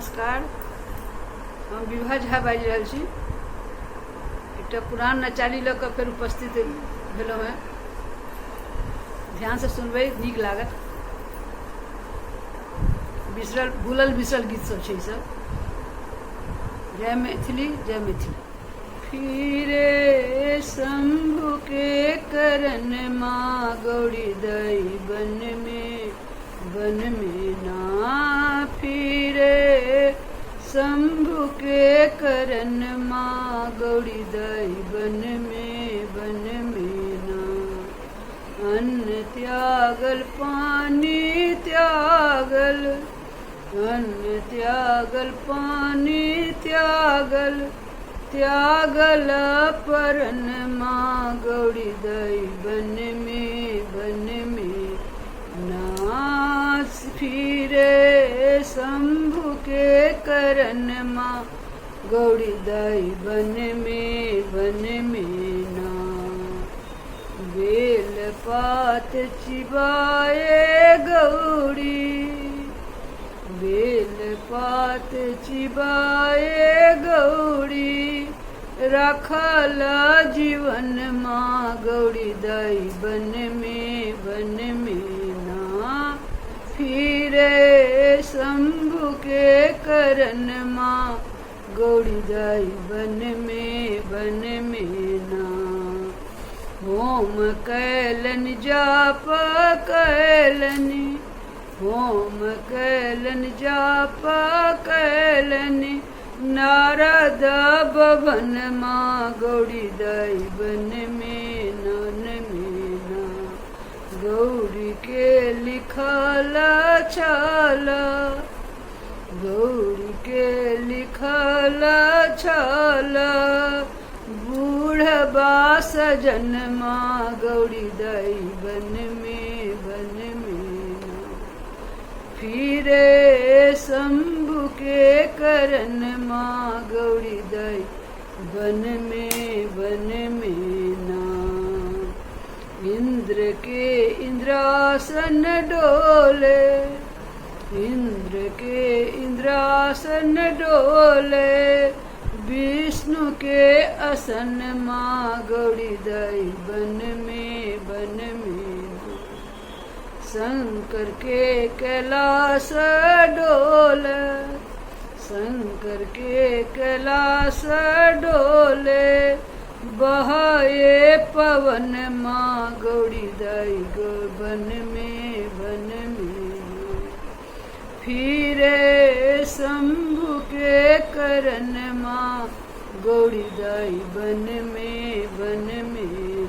नमस्कार। हम विभा झा बाजि रहल छी। एकटा पुरान नचारी लऽ कऽ फेर उपस्थित भेलहुँ हेँ। ध्यान से सुनबै, नीक लागत। बिसरल भूलल बिसरल गीत सब छै ई सब। जय मैथिली, जय मैथिली। फिरे शंभु के करन माँ गौरी दई बन में ना। फिरे शंभु के करन माँ गौरी दई बन में ना। अन्न त्यागल पानी त्यागल, अन्न त्यागल पानी त्यागल, त्यागल परन माँ गौरी दई बन में नास। फिरे शंभु के करन माँ गौरी दई बन में ना। बेल पात चिबाए गौरी, बेल पात चिबाए गौरी, रखल जीवन माँ गौरी दई बन में ना। फिरे शंभु के करन माँ गौरी दई बन में ना। होम कैलन जाप कैलनि, होम कैलन जाप कैलनि, नारद भवन माँ गौरी दई बन में ना। गौरी के लिखल छल, गौरी के लिखल छल, बूढ़बा सजन माँ गौरी दई बन में ना। फिरे शंभु के करन माँ गौरी दई बन में ना। इंद्र के इंद्रासन डोले, इंद्र के इंद्रासन डोले, विष्णु के असन माँ गौरी दई बन में ना। शंकर के कैलाश डोले, शंकर के कैलाश डोले, बहाए पवन माँ गौरी दई बन में ना। फिरे शंभु के करन माँ गौरी दई बन में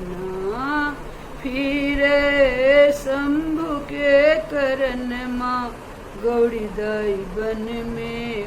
ना। फिरे शंभु के करन माँ गौरी दई बन में